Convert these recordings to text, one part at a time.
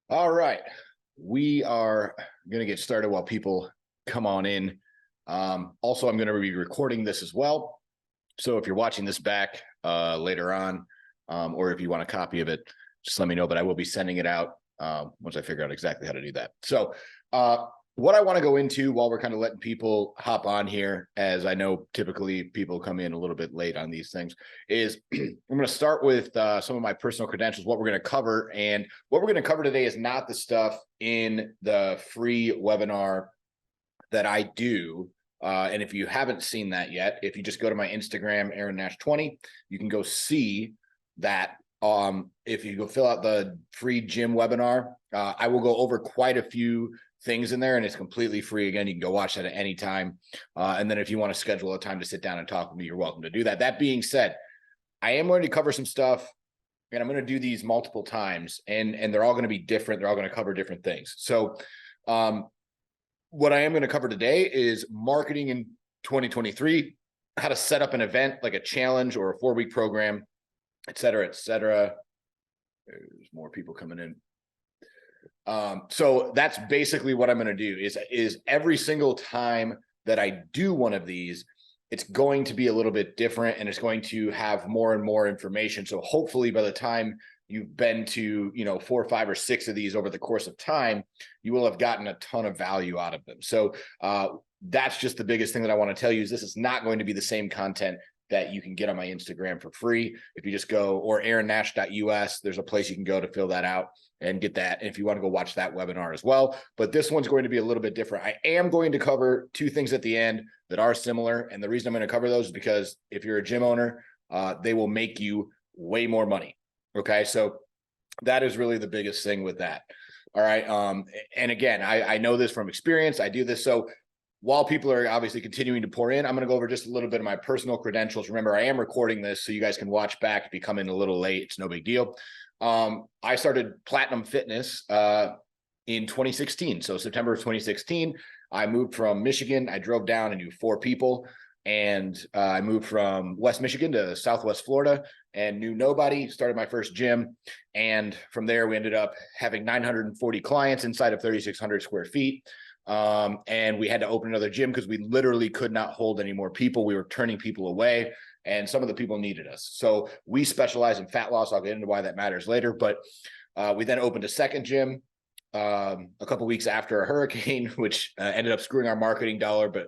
All right. We are going to get started while people come on in. Also, I'm going to be recording this as well. So if you're watching this back later on, or if you want a copy of it, just let me know. But I will be sending it out once I figure out exactly how to do that. So what I want to go into while we're kind of letting people hop on here, as I know typically people come in a little bit late on these things, is I'm going to start with some of my personal credentials, what we're going to cover. And what we're going to cover today is not the stuff in the free webinar that I do. And if you haven't seen that yet, if you just go to my Instagram, Aaron Nash 20, you can go see that. If you go fill out the free gym webinar, I will go over quite a few things in there, and it's completely free. Again, you can go watch that at any time. And then if you want to schedule a time to sit down and talk with me, you're welcome to do that. That being said, I am going to cover some stuff, and I'm going to do these multiple times, and they're all going to be different. They're all going to cover different things. So what I am going to cover today is marketing in 2023, how to set up an event like a challenge or a 4-week program, et cetera, et cetera. There's more people coming in. So that's basically what I'm going to do is every single time that I do one of these, it's going to be a little bit different, and it's going to have more and more information. So hopefully by the time you've been to, 4, 5, or 6 of these over the course of time, you will have gotten a ton of value out of them. So that's just the biggest thing that I want to tell you is this is not going to be the same content that you can get on my Instagram for free. If you just go, or aaronnash.us, there's a place you can go to fill that out and get that. And if you want to go watch that webinar as well, but this one's going to be a little bit different. I am going to cover 2 things at the end that are similar. And the reason I'm going to cover those is because if you're a gym owner, they will make you way more money. Okay. So that is really the biggest thing with that. All right. And again, I know this from experience. I do this. So while people are obviously continuing to pour in, I'm going to go over just a little bit of my personal credentials. Remember, I am recording this so you guys can watch back. If you come in a little late, it's no big deal. I started Platinum Fitness in 2016. So September of 2016, I moved from Michigan. I drove down and knew 4 people. And I moved from West Michigan to Southwest Florida and knew nobody, started my first gym. And from there, we ended up having 940 clients inside of 3,600 square feet. And we had to open another gym because we literally could not hold any more people. We were turning people away, and some of the people needed us. So we specialize in fat loss. I'll get into why that matters later. But we then opened a second gym a couple of weeks after a hurricane, which ended up screwing our marketing dollar, but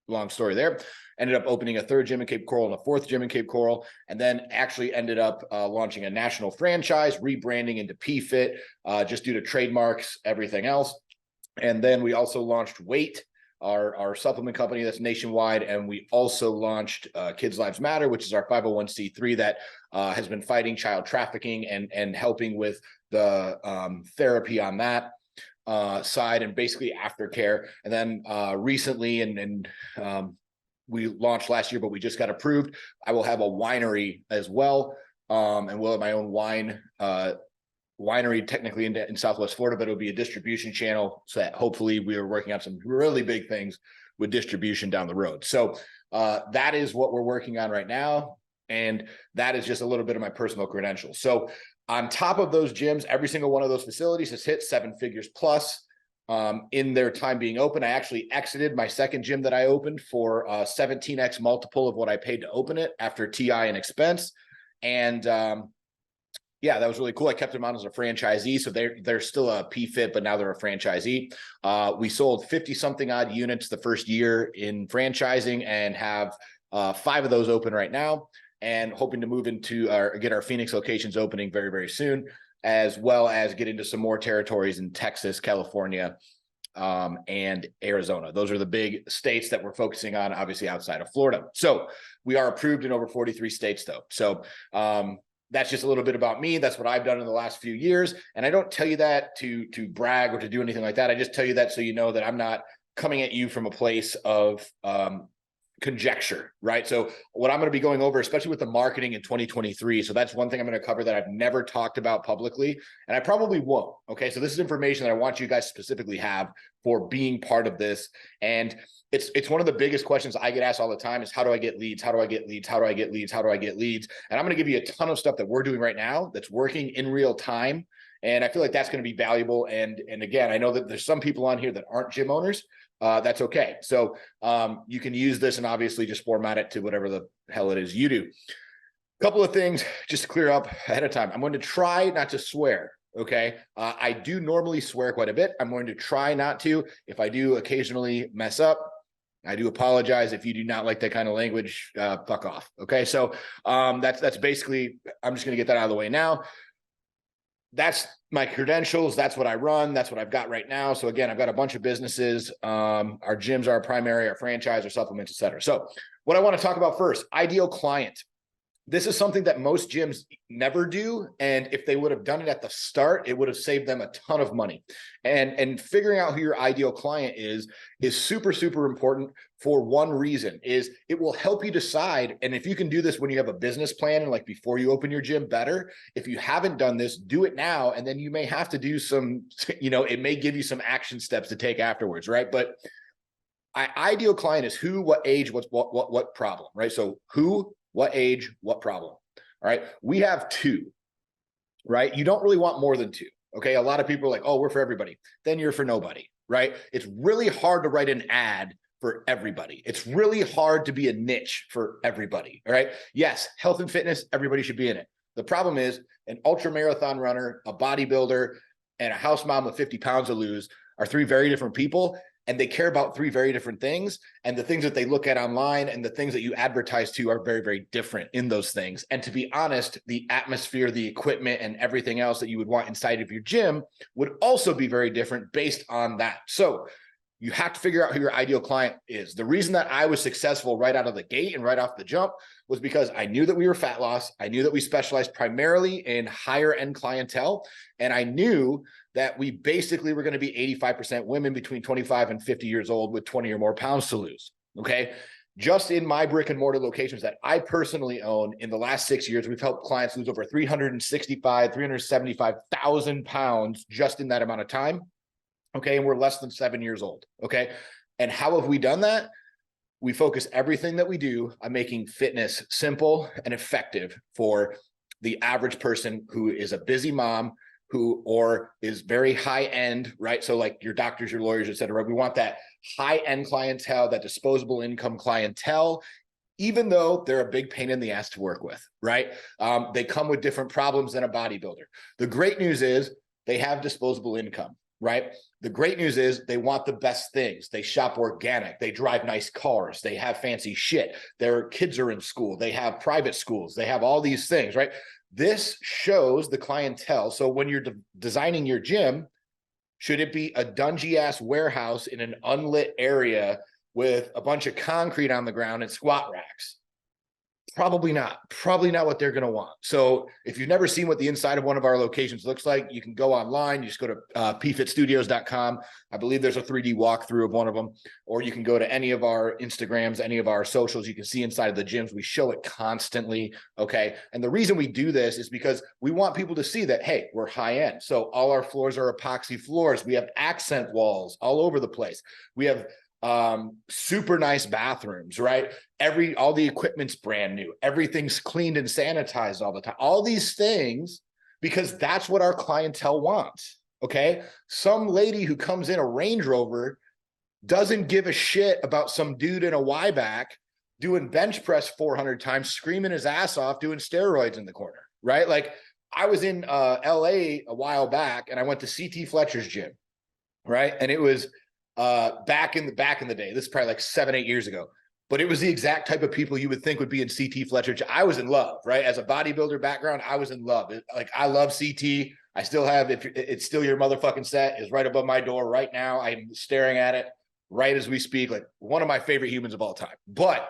long story there. Ended up opening a 3rd gym in Cape Coral and a 4th gym in Cape Coral, and then actually ended up launching a national franchise, rebranding into PFit, just due to trademarks, everything else. And then we also launched Weight, our supplement company that's nationwide. And we also launched Kids Lives Matter, which is our 501c3 that has been fighting child trafficking and helping with the therapy on that side and basically aftercare. And then recently, and we launched last year, but we just got approved. I will have a winery as well, and we'll have my own winery technically in Southwest Florida, but it'll be a distribution channel so that hopefully we are working on some really big things with distribution down the road. So that is what we're working on right now. And that is just a little bit of my personal credentials. So on top of those gyms, every single one of those facilities has hit 7 figures plus in their time being open. I actually exited my second gym that I opened for 17x multiple of what I paid to open it after TI and expense. And yeah, that was really cool. I kept them on as a franchisee. So they're still a PFit, but now they're a franchisee. We sold 50 something odd units the first year in franchising and have 5 of those open right now, and hoping to move into get our Phoenix locations opening very, very soon, as well as get into some more territories in Texas, California, and Arizona. Those are the big states that we're focusing on, obviously outside of Florida. So we are approved in over 43 states though. So that's just a little bit about me. That's what I've done in the last few years. And I don't tell you that to brag or to do anything like that. I just tell you that so you know that I'm not coming at you from a place of conjecture, right? So what I'm going to be going over, especially with the marketing in 2023. So that's one thing I'm going to cover that I've never talked about publicly, and I probably won't. Okay. So this is information that I want you guys specifically have for being part of this. And it's one of the biggest questions I get asked all the time is how do I get leads? How do I get leads? How do I get leads? How do I get leads? And I'm going to give you a ton of stuff that we're doing right now that's working in real time. And I feel like that's going to be valuable. And again, I know that there's some people on here that aren't gym owners. That's okay. So you can use this and obviously just format it to whatever the hell it is you do. A couple of things just to clear up ahead of time. I'm going to try not to swear. Okay. I do normally swear quite a bit. I'm going to try not to. If I do occasionally mess up, I do apologize. If you do not like that kind of language, fuck off. Okay. So that's basically, I'm just going to get that out of the way now. That's my credentials. That's what I run. That's what I've got right now. So again, I've got a bunch of businesses. Our gyms are our primary, our franchise, our supplements, et cetera. So what I want to talk about first, ideal client. This is something that most gyms never do. And if they would have done it at the start, it would have saved them a ton of money. And figuring out who your ideal client is super, super important for one reason, is it will help you decide. And if you can do this when you have a business plan and like before you open your gym, better. If you haven't done this, do it now. And then you may have to do some, it may give you some action steps to take afterwards, right? But ideal client is who, what age, what problem, right? So who, what age, what problem? All right. We have two, right? You don't really want more than two. Okay. A lot of people are like, oh, we're for everybody. Then you're for nobody, right? It's really hard to write an ad for everybody. It's really hard to be a niche for everybody. All right. Yes. Health and fitness, everybody should be in it. The problem is an ultra marathon runner, a bodybuilder, and a house mom with 50 pounds to lose are three very different people. And they care about three very different things. And the things that they look at online and the things that you advertise to are very, very different in those things. And to be honest, the atmosphere, the equipment, and everything else that you would want inside of your gym would also be very different based on that. So you have to figure out who your ideal client is. The reason that I was successful right out of the gate and right off the jump was because I knew that we were fat loss. I knew that we specialized primarily in higher end clientele. And I knew that we basically were going to be 85% women between 25 and 50 years old with 20 or more pounds to lose. Okay. Just in my brick and mortar locations that I personally own, in the last 6 years, we've helped clients lose over 375,000 pounds just in that amount of time. Okay. And we're less than 7 years old. Okay. And how have we done that? We focus everything that we do on making fitness simple and effective for the average person who is a busy mom, or is very high end, right? So like your doctors, your lawyers, et cetera. We want that high end clientele, that disposable income clientele, even though they're a big pain in the ass to work with, right? They come with different problems than a bodybuilder. The great news is they have disposable income, right? The great news is they want the best things. They shop organic. They drive nice cars. They have fancy shit. Their kids are in school. They have private schools. They have all these things, right? This shows the clientele. So when you're designing your gym, should it be a dungy ass warehouse in an unlit area with a bunch of concrete on the ground and squat racks? Probably not what they're going to want. So if you've never seen what the inside of one of our locations looks like, you can go online. You just go to pfitstudios.com. I believe there's a 3D walkthrough of one of them, or you can go to any of our Instagrams, any of our socials. You can see inside of the gyms. We show it constantly. Okay. And the reason we do this is because we want people to see that, hey, we're high end. So all our floors are epoxy floors. We have accent walls all over the place. We have super nice bathrooms, right? All the equipment's brand new. Everything's cleaned and sanitized all the time. All these things, because that's what our clientele wants. Okay. Some lady who comes in a Range Rover doesn't give a shit about some dude in a Y-back doing bench press 400 times, screaming his ass off, doing steroids in the corner, right? Like I was in LA a while back and I went to CT Fletcher's gym, right? And it was back in the day. This is probably like 7-8 years ago, but it was the exact type of people you would think would be in CT Fletcher. I was in love, right? As a bodybuilder background, I was in love. Like I love CT. I still have, if it's still your motherfucking set, is right above my door right now. I'm staring at it right as we speak. Like one of my favorite humans of all time. But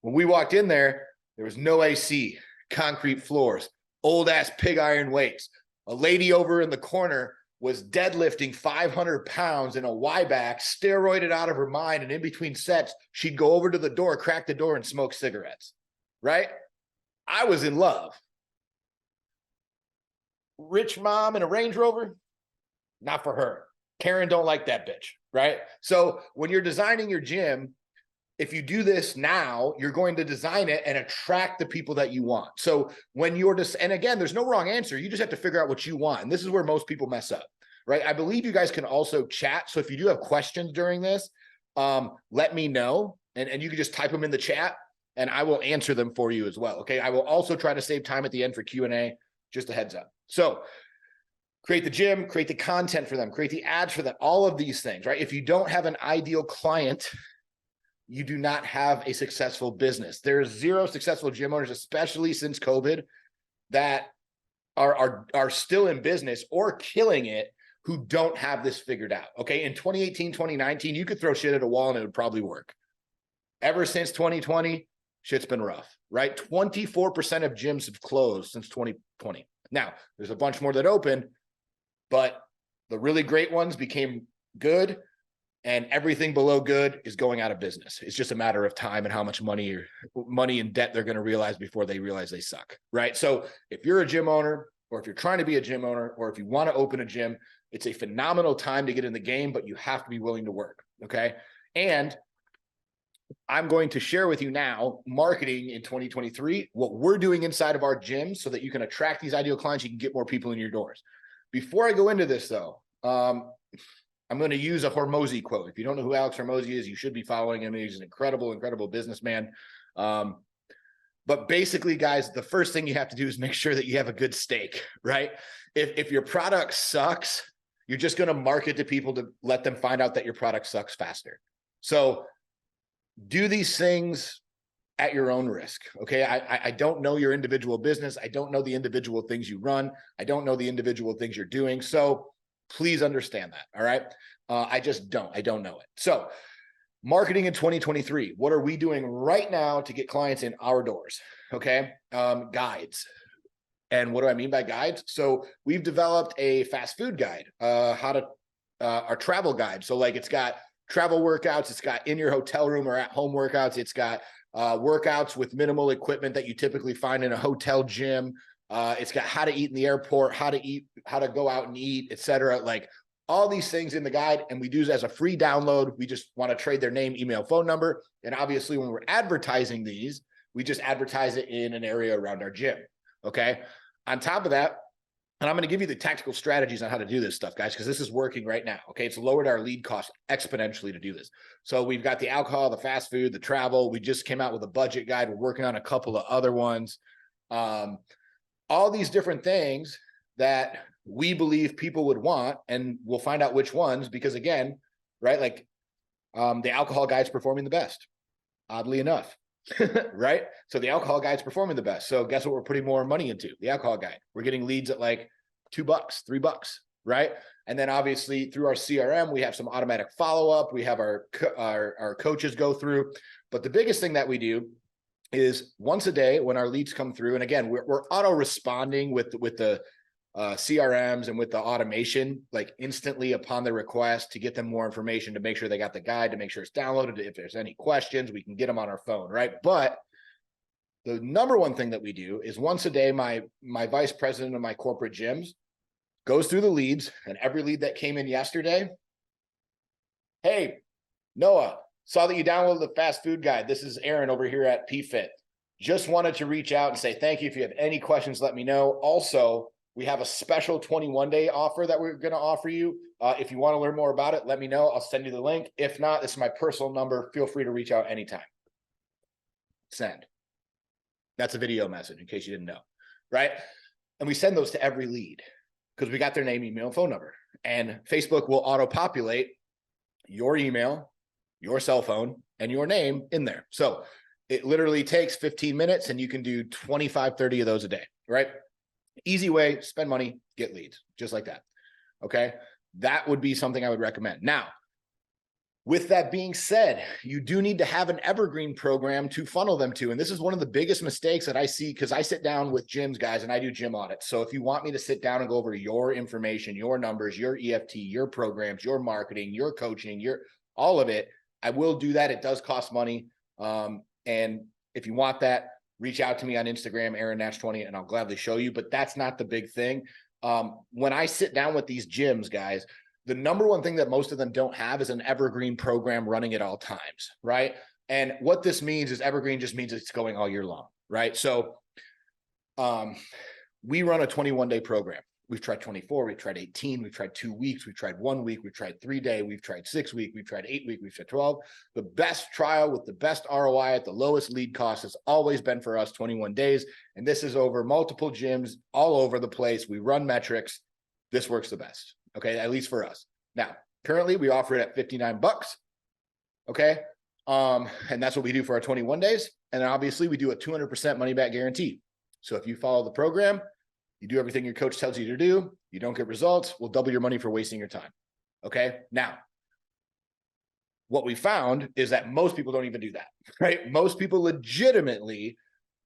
when we walked in there was no AC, concrete floors, old ass pig iron weights. A lady over in the corner was deadlifting 500 pounds in a Y-back, steroided out of her mind. And in between sets, she'd go over to the door, crack the door, and smoke cigarettes, right? I was in love. Rich mom in a Range Rover, not for her. Karen don't like that bitch, right? So when you're designing your gym, if you do this now, you're going to design it and attract the people that you want. So when you're just, and again, there's no wrong answer. You just have to figure out what you want. And this is where most people mess up, right? I believe you guys can also chat. So if you do have questions during this, let me know. And you can just type them in the chat and I will answer them for you as well. Okay. I will also try to save time at the end for Q&A, just a heads up. So create the gym, create the content for them, create the ads for them, all of these things, right? If you don't have an ideal client, you do not have a successful business. There's zero successful gym owners, especially since COVID, that are still in business or killing it who don't have this figured out. Okay. In 2018, 2019, you could throw shit at a wall and it would probably work. Ever since 2020, shit's been rough, right? 24% of gyms have closed since 2020. Now, there's a bunch more that opened, but the really great ones became good, and everything below good is going out of business. It's just a matter of time and how much money and debt they're going to realize before they realize they suck, right? So if you're a gym owner, or if you're trying to be a gym owner, or if you want to open a gym, it's a phenomenal time to get in the game, but you have to be willing to work, okay? And I'm going to share with you now marketing in 2023, what we're doing inside of our gyms so that you can attract these ideal clients, you can get more people in your doors. Before I go into this though, I'm going to use a Hormozi quote. If you don't know who Alex Hormozi is, you should be following him. He's an incredible, incredible businessman. But basically, guys, the first thing you have to do is make sure that you have a good steak, right? If your product sucks, you're just going to market to people to let them find out that your product sucks faster. So do these things at your own risk, okay? I don't know your individual business. I don't know the individual things you run. I don't know the individual things you're doing. So please understand that, all right? I don't know it. So marketing in 2023, what are we doing right now to get clients in our doors, okay? Guides. And what do I mean by guides? So we've developed a fast food guide, our travel guide. So like it's got travel workouts, it's got in your hotel room or at home workouts, it's got workouts with minimal equipment that you typically find in a hotel gym. It's got how to eat in the airport, how to go out and eat, etc. Like all these things in the guide, and we do it as a free download. We just want to trade their name, email, phone number. And obviously when we're advertising these, we just advertise it in an area around our gym. Okay. On top of that, and I'm going to give you the tactical strategies on how to do this stuff, guys, because this is working right now. Okay. It's lowered our lead cost exponentially to do this. So we've got the alcohol, the fast food, the travel. We just came out with a budget guide. We're working on a couple of other ones. All these different things that we believe people would want, and we'll find out which ones, because again, right, like the alcohol guide's performing the best, oddly enough, right? So the alcohol guide's performing the best. So guess what we're putting more money into? The alcohol guide. We're getting leads at like $2, $3, right? And then obviously through our CRM, we have some automatic follow-up. We have our coaches go through. But the biggest thing that we do is once a day when our leads come through, and again, we're auto responding with the CRMs and with the automation, like instantly upon the request to get them more information, to make sure they got the guide, to make sure it's downloaded. If there's any questions, we can get them on our phone, right? But the number one thing that we do is once a day, my vice president of my corporate gyms goes through the leads, and every lead that came in yesterday, hey, Noah, saw that you downloaded the fast food guide. This is Aaron over here at PFit. Just wanted to reach out and say thank you. If you have any questions, let me know. Also, we have a special 21-day offer that we're going to offer you. If you want to learn more about it, let me know. I'll send you the link. If not, this is my personal number. Feel free to reach out anytime. Send. That's a video message in case you didn't know, right? And we send those to every lead because we got their name, email, and phone number. And Facebook will auto-populate your email, your cell phone, and your name in there. So it literally takes 15 minutes and you can do 25, 30 of those a day, right? Easy way, spend money, get leads, just like that. Okay. That would be something I would recommend. Now, with that being said, you do need to have an evergreen program to funnel them to. And this is one of the biggest mistakes that I see, because I sit down with gyms, guys, and I do gym audits. So if you want me to sit down and go over your information, your numbers, your EFT, your programs, your marketing, your coaching, all of it, I will do that. It does cost money. And if you want that, reach out to me on Instagram, Aaron Nash 20, and I'll gladly show you. But that's not the big thing. When I sit down with these gyms, guys, the number one thing that most of them don't have is an evergreen program running at all times, right? And what this means is Evergreen just means it's going all year long, right? So we run a 21-day program. We've tried 24, we've tried 18, we've tried 2 weeks, we've tried 1 week, we've tried 3 day, we've tried 6 week, we've tried 8 week, we've tried 12. The best trial with the best ROI at the lowest lead cost has always been for us 21 days. And this is over multiple gyms all over the place. We run metrics. This works the best. Okay. At least for us. Now, currently we offer it at $59. Okay. And that's what we do for our 21 days. And then obviously we do a 200% money back guarantee. So if you follow the program, you do everything your coach tells you to do, you don't get results, we'll double your money for wasting your time. Okay. Now, what we found is that most people don't even do that, right? Most people legitimately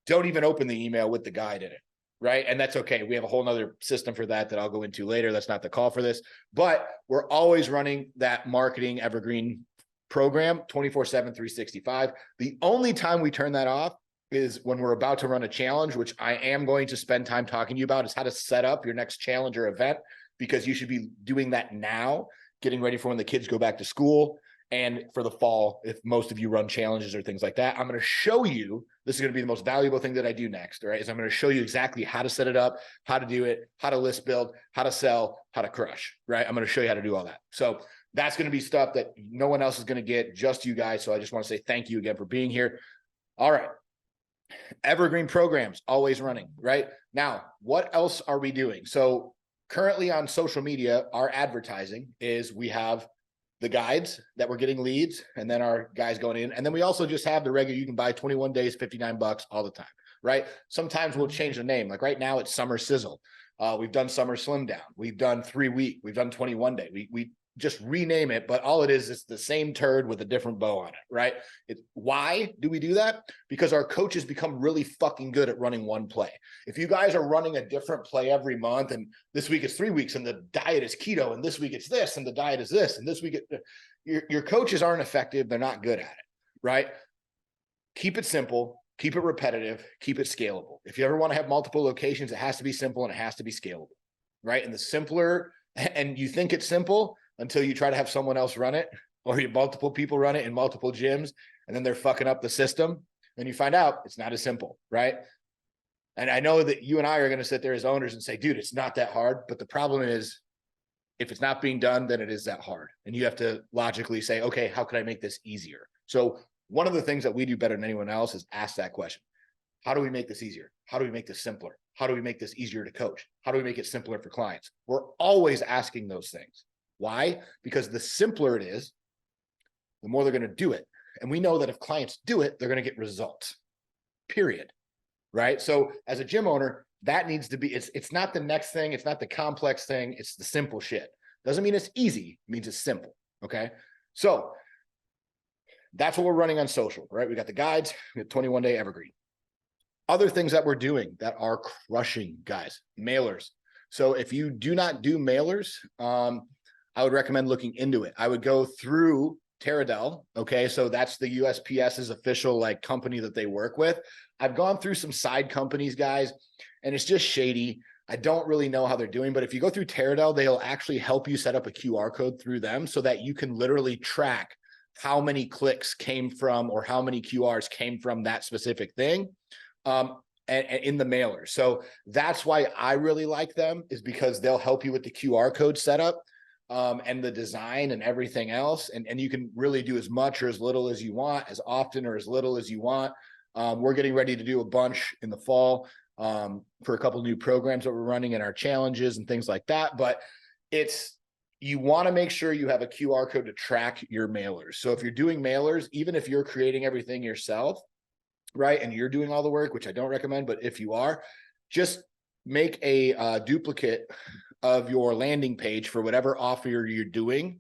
don't even open the email with the guide in it, right? And that's okay. We have a whole nother system for that I'll go into later. That's not the call for this, but we're always running that marketing Evergreen program 24/7, 365. The only time we turn that off is when we're about to run a challenge, which I am going to spend time talking to you about, is how to set up your next challenge or event, because you should be doing that now, getting ready for when the kids go back to school and for the fall, if most of you run challenges or things like that. I'm going to show you, this is going to be the most valuable thing that I do next, right? Is I'm going to show you exactly how to set it up, how to do it, how to list build, how to sell, how to crush, right? I'm going to show you how to do all that. So that's going to be stuff that no one else is going to get, just you guys. So I just want to say thank you again for being here. All right. Evergreen programs, always running, right? Now, what else are we doing? So currently on social media, our advertising is we have the guides that we're getting leads, and then our guys going in. And then we also just have the regular, you can buy 21 days, $59 all the time, right? Sometimes we'll change the name. Like right now it's Summer Sizzle. We've done Summer Slim Down. We've done 3 week. We've done 21 day. We just rename it, but all it is the same turd with a different bow on it, right? Why do we do that? Because our coaches become really fucking good at running one play. If you guys are running a different play every month, and this week is 3 weeks and the diet is keto, and this week it's this, and the diet is this, and this week your coaches aren't effective. They're not good at it, right? Keep it simple, keep it repetitive, keep it scalable. If you ever want to have multiple locations, it has to be simple and it has to be scalable, right? And the simpler, and you think it's simple until you try to have someone else run it, or you multiple people run it in multiple gyms, and then they're fucking up the system. Then you find out it's not as simple, right? And I know that you and I are going to sit there as owners and say, dude, it's not that hard. But the problem is, if it's not being done, then it is that hard. And you have to logically say, okay, how can I make this easier? So one of the things that we do better than anyone else is ask that question. How do we make this easier? How do we make this simpler? How do we make this easier to coach? How do we make it simpler for clients? We're always asking those things. Why? Because the simpler it is, the more they're going to do it. And we know that if clients do it, they're going to get results, period. Right? So as a gym owner, that needs to be, it's not the next thing. It's not the complex thing. It's the simple shit. Doesn't mean it's easy. It means it's simple. Okay. So that's what we're running on social, right? We got the guides, we got 21 day Evergreen. Other things that we're doing that are crushing, guys, mailers. So if you do not do mailers, I would recommend looking into it. I would go through Clientele. Okay. So that's the USPS's official like company that they work with. I've gone through some side companies, guys, and it's just shady. I don't really know how they're doing, but if you go through Clientele, they'll actually help you set up a QR code through them so that you can literally track how many clicks came from, or how many QRs came from that specific thing. And in the mailer. So that's why I really like them, is because they'll help you with the QR code setup. And the design and everything else. And you can really do as much or as little as you want, as often or as little as you want. We're getting ready to do a bunch in the fall for a couple of new programs that we're running in our challenges and things like that. But you want to make sure you have a QR code to track your mailers. So if you're doing mailers, even if you're creating everything yourself, right, and you're doing all the work, which I don't recommend, but if you are, just make a duplicate of your landing page for whatever offer you're doing,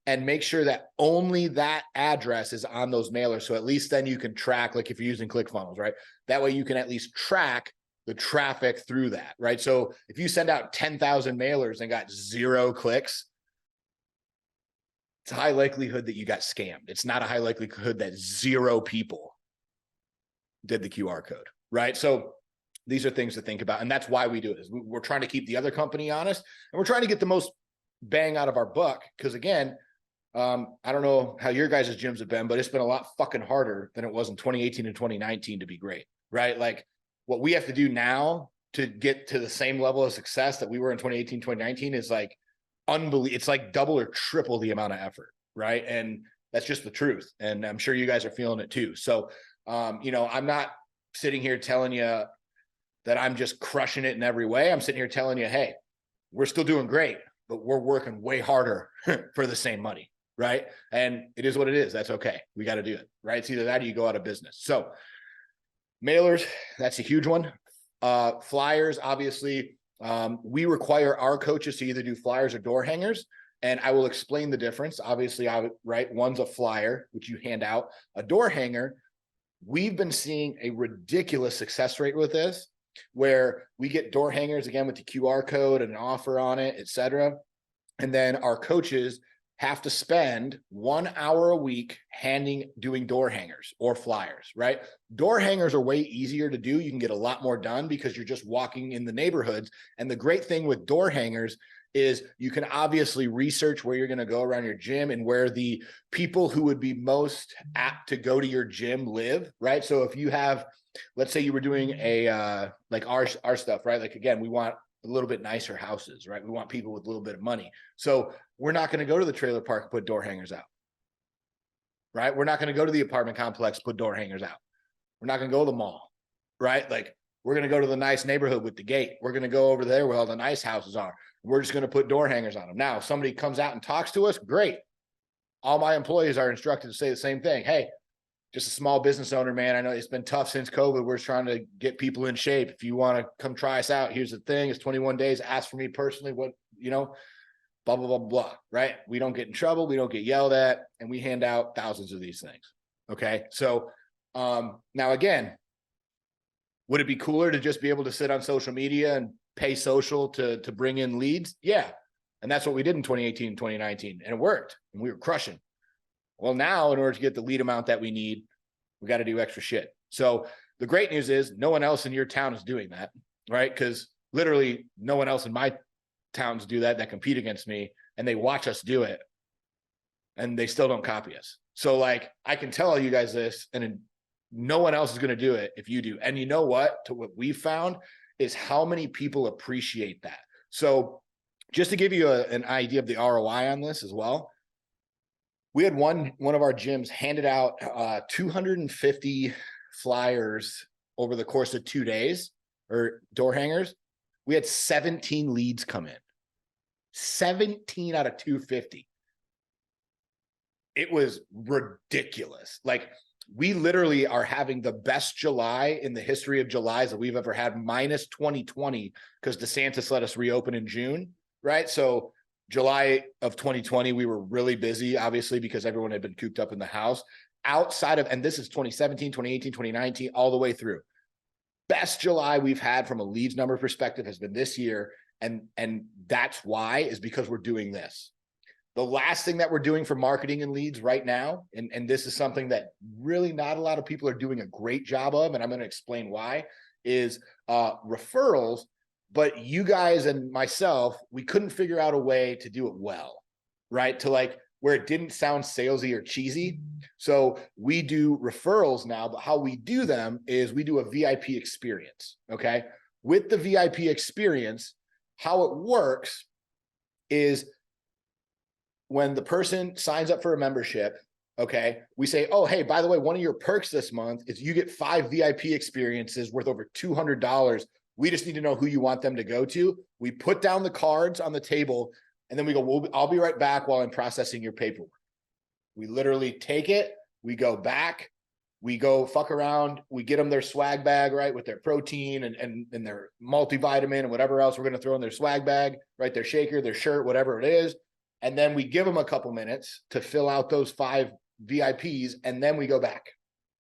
and make sure that only that address is on those mailers. So at least then you can track, like if you're using ClickFunnels, right? That way you can at least track the traffic through that, right? So if you send out 10,000 mailers and got 0 clicks, it's a high likelihood that you got scammed. It's not a high likelihood that 0 people did the QR code, right? So these are things to think about. And that's why we do it. We're trying to keep the other company honest, and we're trying to get the most bang out of our buck. Because again, I don't know how your guys' gyms have been, but it's been a lot fucking harder than it was in 2018 and 2019 to be great, right? Like what we have to do now to get to the same level of success that we were in 2018, 2019 is like unbelievable. It's like double or triple the amount of effort, right? And that's just the truth. And I'm sure you guys are feeling it too. So, I'm not sitting here telling you that I'm just crushing it in every way. I'm sitting here telling you, hey, we're still doing great, but we're working way harder for the same money, right? And it is what it is. That's okay. We got to do it, right? It's either that or you go out of business. So mailers, that's a huge one. Flyers, obviously, we require our coaches to either do flyers or door hangers. And I will explain the difference. Obviously, one's a flyer, which you hand out. A door hanger, we've been seeing a ridiculous success rate with this, where we get door hangers again with the QR code and an offer on it, et cetera. And then our coaches have to spend 1 hour a week doing door hangers or flyers, right? Door hangers are way easier to do. You can get a lot more done because you're just walking in the neighborhoods. And the great thing with door hangers is you can obviously research where you're going to go around your gym and where the people who would be most apt to go to your gym live, right? So if you have, let's say you were doing a, like our stuff, right? Like, again, we want a little bit nicer houses, right? We want people with a little bit of money. So we're not going to go to the trailer park and put door hangers out, right? We're not going to go to the apartment complex, put door hangers out. We're not going to go to the mall, right? Like we're going to go to the nice neighborhood with the gate. We're going to go over there where all the nice houses are. We're just going to put door hangers on them. Now, if somebody comes out and talks to us, great. All my employees are instructed to say the same thing. Hey, just a small business owner, man. I know it's been tough since COVID. We're trying to get people in shape. If you want to come try us out, here's the thing. It's 21 days. Ask for me personally. What, blah, blah, blah, blah, right? We don't get in trouble. We don't get yelled at, and we hand out thousands of these things. Okay. So now again, would it be cooler to just be able to sit on social media and pay social to bring in leads? Yeah. And that's what we did in 2018 and 2019. And it worked. And we were crushing. Well, now in order to get the lead amount that we need, we got to do extra shit. So the great news is no one else in your town is doing that, right? Because literally no one else in my towns do that compete against me, and they watch us do it and they still don't copy us. So like, I can tell you guys this, and no one else is going to do it if you do. And you know what we found is how many people appreciate that. So just to give you an idea of the ROI on this as well, we had one of our gyms handed out 250 flyers over the course of 2 days, or door hangers. We had 17 leads come in. 17 out of 250. It was ridiculous. Like, we literally are having the best July in the history of Julys that we've ever had, minus 2020, because DeSantis let us reopen in June, right? So July of 2020, we were really busy, obviously, because everyone had been cooped up in the house. Outside of, and this is 2017, 2018, 2019, all the way through. Best July we've had from a leads number perspective has been this year. And that's why, is because we're doing this. The last thing that we're doing for marketing and leads right now, and this is something that really not a lot of people are doing a great job of, and I'm going to explain why, is referrals. But you guys and myself, we couldn't figure out a way to do it well, right? To like where it didn't sound salesy or cheesy. So we do referrals now, but how we do them is we do a VIP experience, okay? With the VIP experience, how it works is when the person signs up for a membership, okay, we say, oh, hey, by the way, one of your perks this month is you get 5 VIP experiences worth over $200. We just need to know who you want them to go to. We put down the cards on the table, and then we go, I'll be right back while I'm processing your paperwork. We literally take it, we go back, we go fuck around, we get them their swag bag, right, with their protein and their multivitamin and whatever else we're going to throw in their swag bag, right, their shaker, their shirt, whatever it is. And then we give them a couple minutes to fill out those 5 VIPs, and then we go back,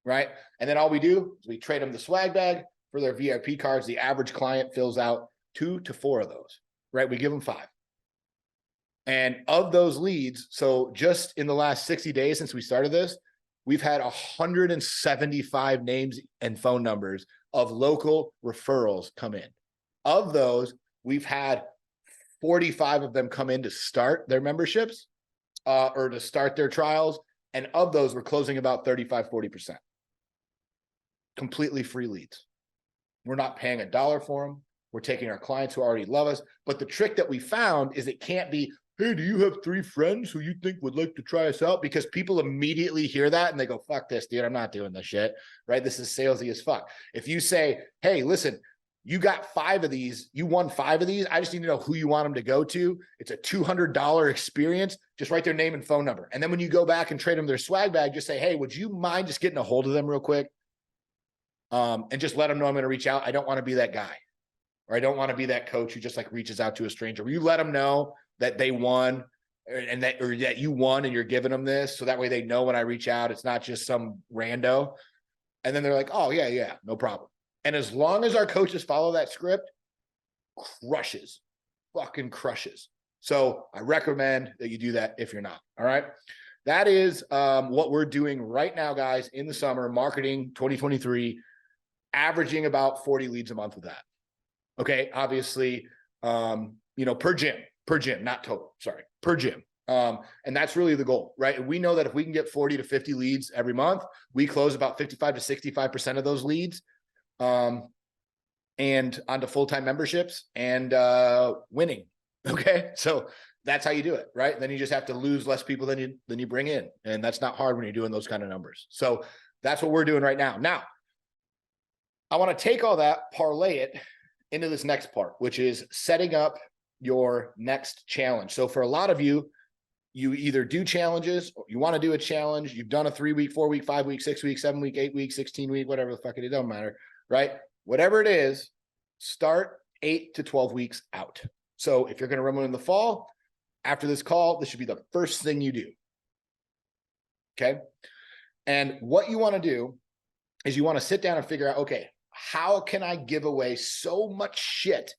right? And then all we do is we trade them the swag bag for their VIP cards. The average client fills out 2 to 4 of those, right? We give them 5. And of those leads, so just in the last 60 days since we started this, we've had 175 names and phone numbers of local referrals come in. Of those, we've had 45 of them come in to start their memberships. or to start their trials. And of those, we're closing about 35-40%. Completely free leads. We're not paying $1 for them. We're taking our clients who already love us. But the trick that we found is it can't be, hey, do you have 3 friends who you think would like to try us out? Because people immediately hear that and they go, fuck this, dude. I'm not doing this shit, right? This is salesy as fuck. If you say, hey, listen, you got 5 of these, you won 5 of these, I just need to know who you want them to go to. It's a $200 experience. Just write their name and phone number. And then when you go back and trade them their swag bag, just say, hey, would you mind just getting a hold of them real quick? And just let them know I'm going to reach out. I don't want to be that guy, or I don't want to be that coach who just like reaches out to a stranger. Will you let them know that they won and that, or that you won and you're giving them this? So that way they know when I reach out, it's not just some rando. And then they're like, oh yeah, no problem. And as long as our coaches follow that script, fucking crushes. So I recommend that you do that if you're not. All right. That is what we're doing right now, guys, in the summer, marketing 2023, averaging about 40 leads a month with that. Okay. Obviously, per gym, not total, sorry, per gym. And that's really the goal, right? And we know that if we can get 40 to 50 leads every month, we close about 55 to 65% of those leads, and onto full-time memberships and winning. Okay. So that's how you do it, right? Then you just have to lose less people than you bring in. And that's not hard when you're doing those kind of numbers. So that's what we're doing right now. Now, I want to take all that, parlay it into this next part, which is setting up your next challenge. So for a lot of you, you either do challenges, or you want to do a challenge. You've done a 3-week, 4-week, 5-week, 6-week, 7-week, 8-week, 16-week, whatever the fuck it don't matter, right? Whatever it is, start 8 to 12 weeks out. So if you're going to run one in the fall, after this call, this should be the first thing you do. Okay. And what you want to do is you want to sit down and figure out, okay, how can I give away so much shit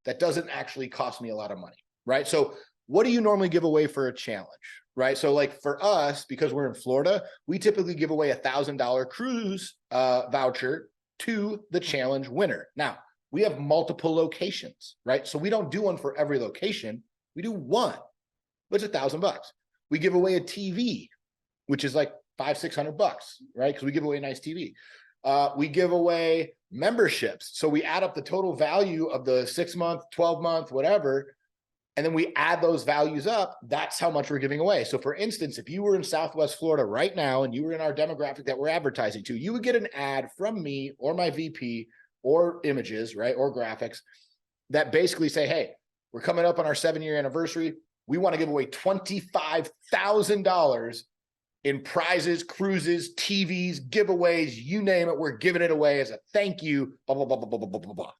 that doesn't actually cost me a lot of money, right? So what do you normally give away for a challenge, right? So like for us, because we're in Florida, we typically give away $1,000 cruise voucher to the challenge winner. Now, we have multiple locations, right? So we don't do one for every location. We do one, but it's $1,000. We give away a TV, which is like $500-600, right? Because we give away a nice TV. We give away memberships. So we add up the total value of the 6-month, 12-month, whatever, and then we add those values up. That's how much we're giving away. So for instance, if you were in Southwest Florida right now and you were in our demographic that we're advertising to, you would get an ad from me or my VP or images, right? Or graphics that basically say, hey, we're coming up on our 7-year anniversary. We want to give away $25,000 in prizes, cruises, TVs, giveaways, you name it. We're giving it away as a thank you, blah, blah, blah, blah, blah, blah, blah, blah,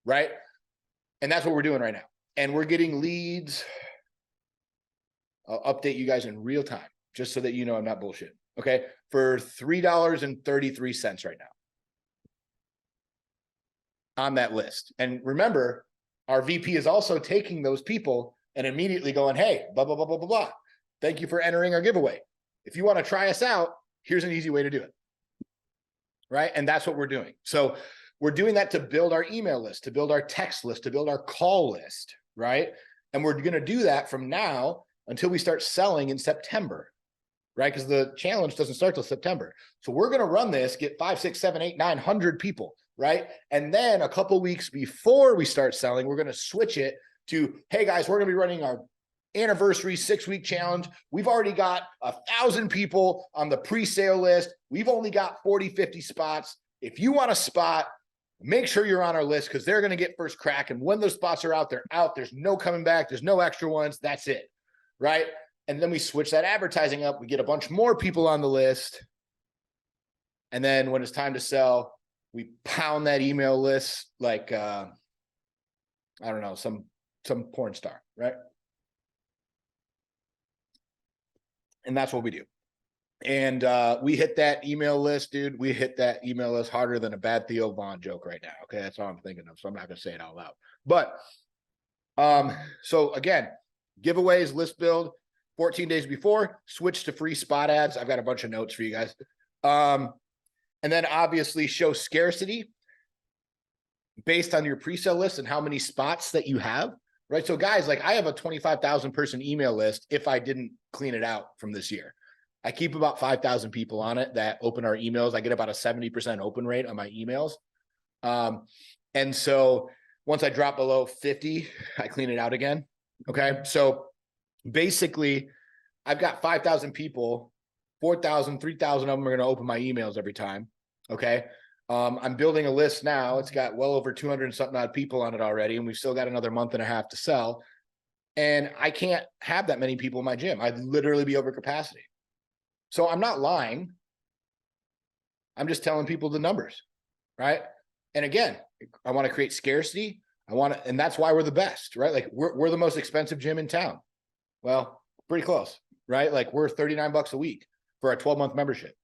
right? And that's what we're doing right now. And we're getting leads. I'll update you guys in real time, just so that you know I'm not bullshit. Okay. For $3.33 right now on that list. And remember, our VP is also taking those people and immediately going, hey, blah, blah, blah, blah, blah, blah. Thank you for entering our giveaway. If you want to try us out, here's an easy way to do it. Right. And that's what we're doing. So we're doing that to build our email list, to build our text list, to build our call list. Right. And we're going to do that from now until we start selling in September. Right. Because the challenge doesn't start till September. So we're going to run this, get 5, 6, 7, 8, 900 people. Right. And then a couple weeks before we start selling, we're going to switch it to, hey guys, we're going to be running our anniversary 6-week challenge. We've already got 1,000 people on the pre-sale list. We've only got 40, 50 spots. If you want a spot, make sure you're on our list because they're going to get first crack. And when those spots are out, they're out. There's no coming back. There's no extra ones. That's it. Right. And then we switch that advertising up. We get a bunch more people on the list. And then when it's time to sell, we pound that email list like, I don't know, some porn star, right? And that's what we do. And we hit that email list, dude. We hit that email list harder than a bad Theo Vaughn joke right now. Okay, that's all I'm thinking of. So I'm not going to say it out loud. But so again, giveaways, list build, 14 days before, switch to free spot ads. I've got a bunch of notes for you guys. And then obviously show scarcity based on your pre-sale list and how many spots that you have. right? So guys, like I have a 25,000 person email list if I didn't clean it out from this year. I keep about 5,000 people on it that open our emails. I get about a 70% open rate on my emails. And so once I drop below 50, I clean it out again. Okay. So basically I've got 5,000 people, 4,000, 3,000 of them are going to open my emails every time. Okay. I'm building a list now. It's got well over 200 and something odd people on it already. And we've still got another month and a half to sell. And I can't have that many people in my gym. I'd literally be over capacity. So I'm not lying. I'm just telling people the numbers, right? And again, I want to create scarcity. And that's why we're the best, right? Like we're the most expensive gym in town. Well, pretty close, right? Like we're $39 a week for a 12-month membership.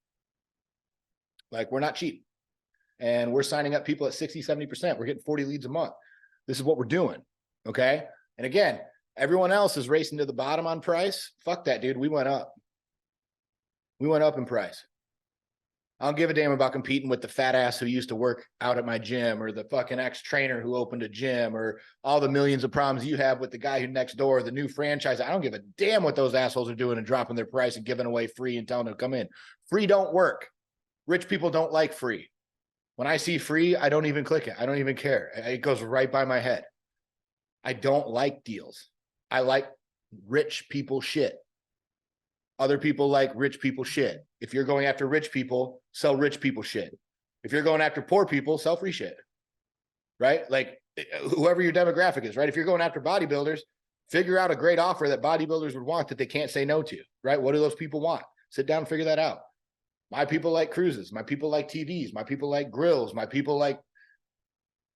Like we're not cheap. And we're signing up people at 60, 70%. We're getting 40 leads a month. This is what we're doing. Okay. And again, everyone else is racing to the bottom on price. Fuck that, dude. We went up. We went up in price. I don't give a damn about competing with the fat ass who used to work out at my gym, or the fucking ex-trainer who opened a gym, or all the millions of problems you have with the guy who next door, the new franchise. I don't give a damn what those assholes are doing and dropping their price and giving away free and telling them to come in. Free don't work. Rich people don't like free. When I see free, I don't even click it. I don't even care. It goes right by my head. I don't like deals. I like rich people shit. Other people like rich people shit. If you're going after rich people, sell rich people shit. If you're going after poor people, sell free shit, right? Like whoever your demographic is, right? If you're going after bodybuilders, figure out a great offer that bodybuilders would want that they can't say no to, right? What do those people want? Sit down and figure that out. My people like cruises. My people like TVs. My people like grills. My people like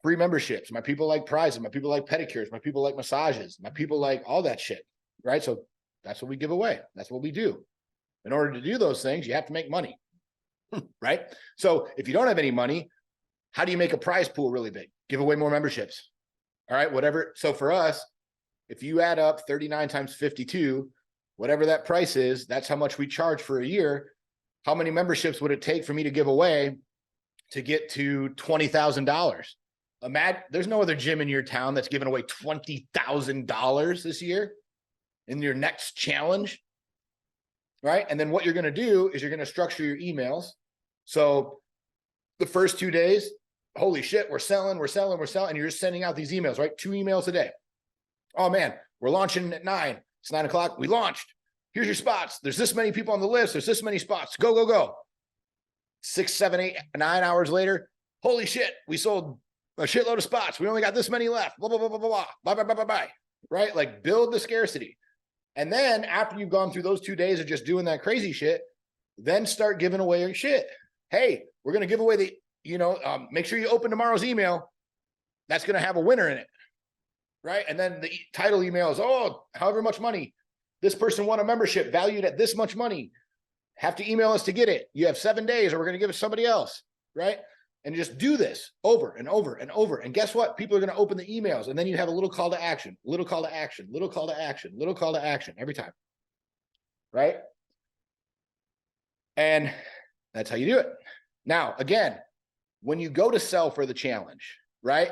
free memberships. My people like prizes. My people like pedicures. My people like massages. My people like all that shit, right? So that's what we give away. That's what we do. In order to do those things, you have to make money, right? So if you don't have any money, how do you make a prize pool really big? Give away more memberships. All right, whatever. So for us, if you add up 39 times 52, whatever that price is, that's how much we charge for a year. How many memberships would it take for me to give away to get to $20,000? Imagine there's no other gym in your town that's giving away $20,000 this year in your next challenge, right? And then what you're going to do is you're going to structure your emails. So the first 2 days, holy shit, we're selling. And you're just sending out these emails, right? 2 emails a day. Oh man, we're launching at 9. It's 9 o'clock. We launched. Here's your spots. There's this many people on the list. There's this many spots. Go, go, go. 6, 7, 8, 9 hours later, holy shit, we sold a shitload of spots. We only got this many left. Blah, blah, blah, blah, blah, blah. Bye, bye, bye, bye, bye. Right? Like build the scarcity. And then after you've gone through those 2 days of just doing that crazy shit, then start giving away your shit. Hey, we're going to give away the, make sure you open tomorrow's email. That's going to have a winner in it. Right? And then the title email is, however much money. This person won a membership valued at this much money. Have to email us to get it. You have 7 days or we're going to give it to somebody else. Right? And just do this over and over and over. And guess what? People are going to open the emails. And then you have a little call to action, little call to action, little call to action, little call to action every time. Right? And that's how you do it. Now, again, when you go to sell for the challenge, right?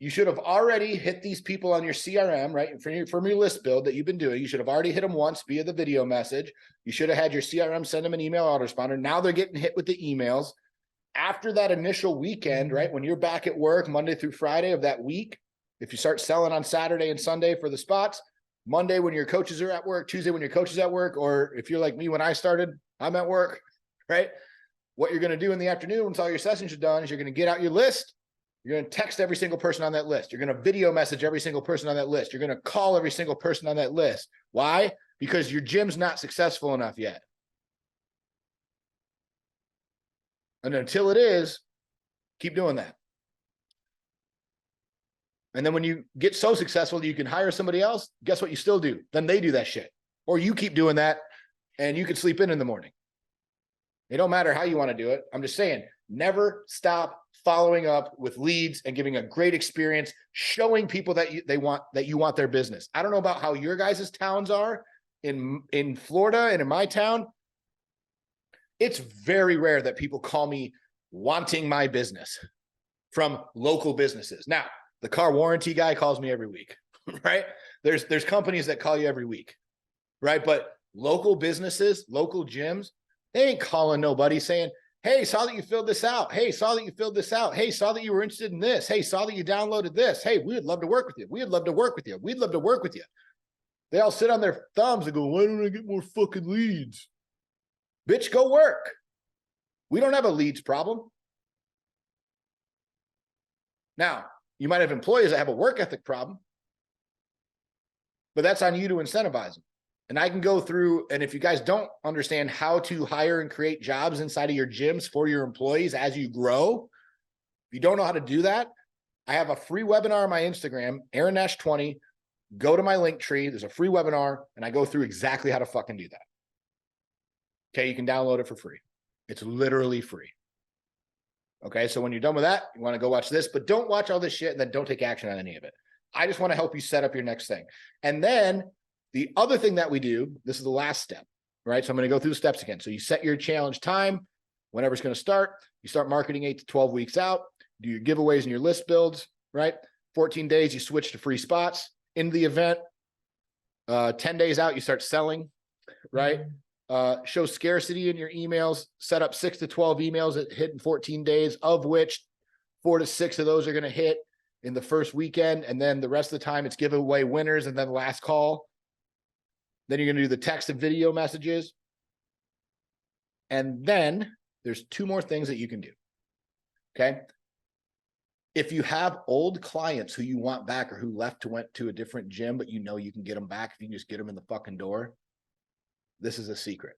You should have already hit these people on your CRM, right? From your list build that you've been doing. You should have already hit them once via the video message. You should have had your CRM send them an email autoresponder. Now they're getting hit with the emails. After that initial weekend, right? When you're back at work Monday through Friday of that week, if you start selling on Saturday and Sunday for the spots, Monday when your coaches are at work, Tuesday when your coach is at work, or if you're like me when I started, I'm at work, right? What you're going to do in the afternoon once all your sessions are done is you're going to get out your list. You're going to text every single person on that list. You're going to video message every single person on that list. You're going to call every single person on that list. Why? Because your gym's not successful enough yet. And until it is, keep doing that. And then when you get so successful that you can hire somebody else, guess what you still do? Then they do that shit. Or you keep doing that and you can sleep in the morning. It don't matter how you want to do it. I'm just saying, never stop following up with leads and giving a great experience, showing people that you want their business. I don't know about how your guys' towns are in Florida and in my town. It's very rare that people call me wanting my business from local businesses. Now, the car warranty guy calls me every week. right? There's companies that call you every week, right? But local businesses, local gyms, they ain't calling nobody saying, hey, saw that you filled this out. Hey, saw that you filled this out. Hey, saw that you were interested in this. Hey, saw that you downloaded this. Hey, we would love to work with you. We'd love to work with you. We'd love to work with you. They all sit on their thumbs and go, why don't I get more fucking leads? Bitch, go work. We don't have a leads problem. Now, you might have employees that have a work ethic problem, but that's on you to incentivize them. And I can go through, and if you guys don't understand how to hire and create jobs inside of your gyms for your employees as you grow, if you don't know how to do that, I have a free webinar on my Instagram, Aaron Nash 20. Go to my link tree. There's a free webinar, and I go through exactly how to fucking do that. Okay, you can download it for free. It's literally free. Okay, so when you're done with that, you want to go watch this, but don't watch all this shit and then don't take action on any of it. I just want to help you set up your next thing. And then the other thing that we do, this is the last step, right? So I'm going to go through the steps again. So you set your challenge time, whenever it's going to start. You start marketing 8 to 12 weeks out. Do your giveaways and your list builds, right? 14 days, you switch to free spots in the event. 10 days out, you start selling, right? Show scarcity in your emails, set up 6 to 12 emails that hit in 14 days, of which 4 to 6 of those are going to hit in the first weekend. And then the rest of the time it's giveaway winners and then last call. Then you're going to do the text and video messages. And then there's 2 more things that you can do. Okay. If you have old clients who you want back or who went to a different gym, but you know you can get them back if you can just get them in the fucking door, this is a secret.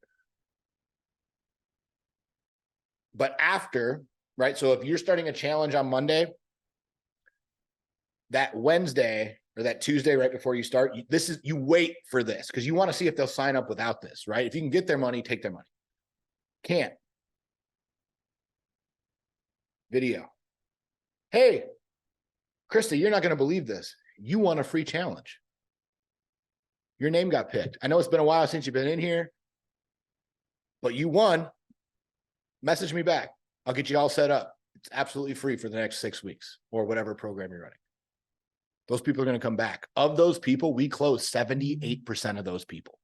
But after, right? So if you're starting a challenge on Monday, that Wednesday or that Tuesday right before you start, you wait for this because you want to see if they'll sign up without this, right? If you can get their money, take their money. Can't. Video. Hey, Krista, you're not going to believe this. You won a free challenge. Your name got picked. I know it's been a while since you've been in here, but you won. Message me back. I'll get you all set up. It's absolutely free for the next 6 weeks or whatever program you're running. Those people are going to come back. Of those people, we close 78% of those people.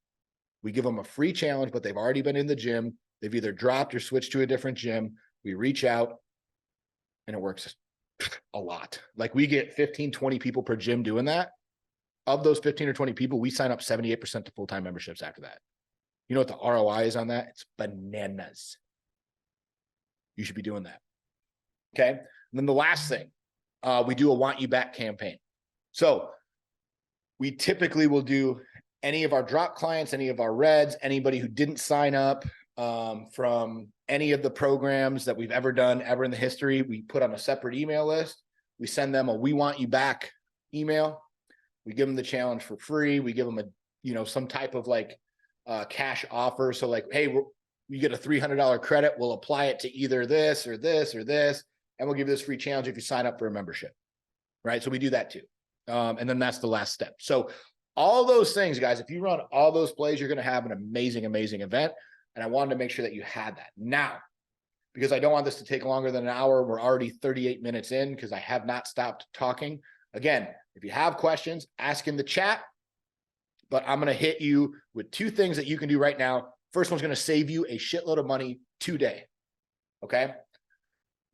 We give them a free challenge, but they've already been in the gym. They've either dropped or switched to a different gym. We reach out and it works a lot. Like we get 15, 20 people per gym doing that. Of those 15 or 20 people, we sign up 78% to full-time memberships after that. You know what the ROI is on that? It's bananas. You should be doing that. Okay. And then the last thing, we do a want you back campaign. So we typically will do any of our drop clients, any of our reds, anybody who didn't sign up from any of the programs that we've ever done ever in the history, we put on a separate email list. We send them a we want you back email. We give them the challenge for free. We give them a, some type of like cash offer. So like, hey, you get a $300 credit. We'll apply it to either this or this or this, and we'll give you this free challenge if you sign up for a membership. Right. So we do that too. And then that's the last step. So all those things, guys, if you run all those plays, you're going to have an amazing, amazing event. And I wanted to make sure that you had that. Now, because I don't want this to take longer than an hour, we're already 38 minutes in because I have not stopped talking. Again, if you have questions, ask in the chat, but I'm going to hit you with 2 things that you can do right now. First one's going to save you a shitload of money today. Okay.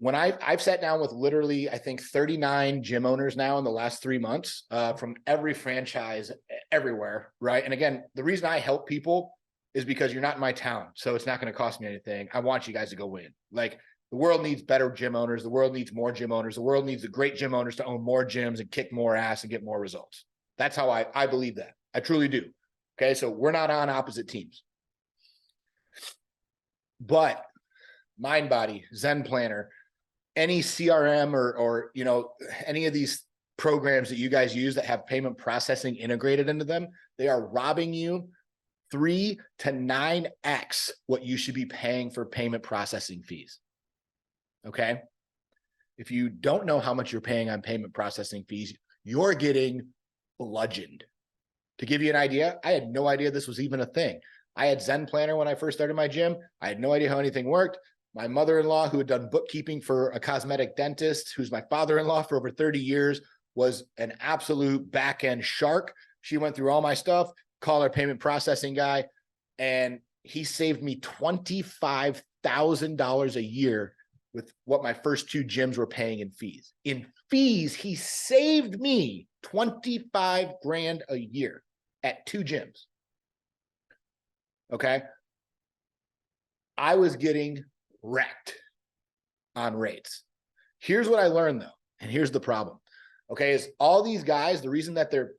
When I've sat down with literally, I think 39 gym owners now in the last 3 months from every franchise everywhere. Right. And again, the reason I help people is because you're not in my town. So it's not going to cost me anything. I want you guys to go win. Like the world needs better gym owners. The world needs more gym owners. The world needs the great gym owners to own more gyms and kick more ass and get more results. That's how I believe that. I truly do. Okay. So we're not on opposite teams, but MindBody, Zen Planner, any CRM or any of these programs that you guys use that have payment processing integrated into them, they are robbing you 3 to 9x what you should be paying for payment processing fees. Okay. If you don't know how much you're paying on payment processing fees, you're getting bludgeoned. To give you an idea, I had no idea this was even a thing. I had Zen Planner when I first started my gym. I had no idea how anything worked. My mother-in-law, who had done bookkeeping for a cosmetic dentist, who's my father-in-law for over 30 years, was an absolute back end shark. She went through all my stuff, called our payment processing guy, and he saved me $25,000 a year with what my first 2 gyms were paying in fees. In fees, he saved me 25 grand a year at 2 gyms. Okay. I was getting wrecked on rates. Here's what I learned though, and here's the problem. Okay, is all these guys, the reason that their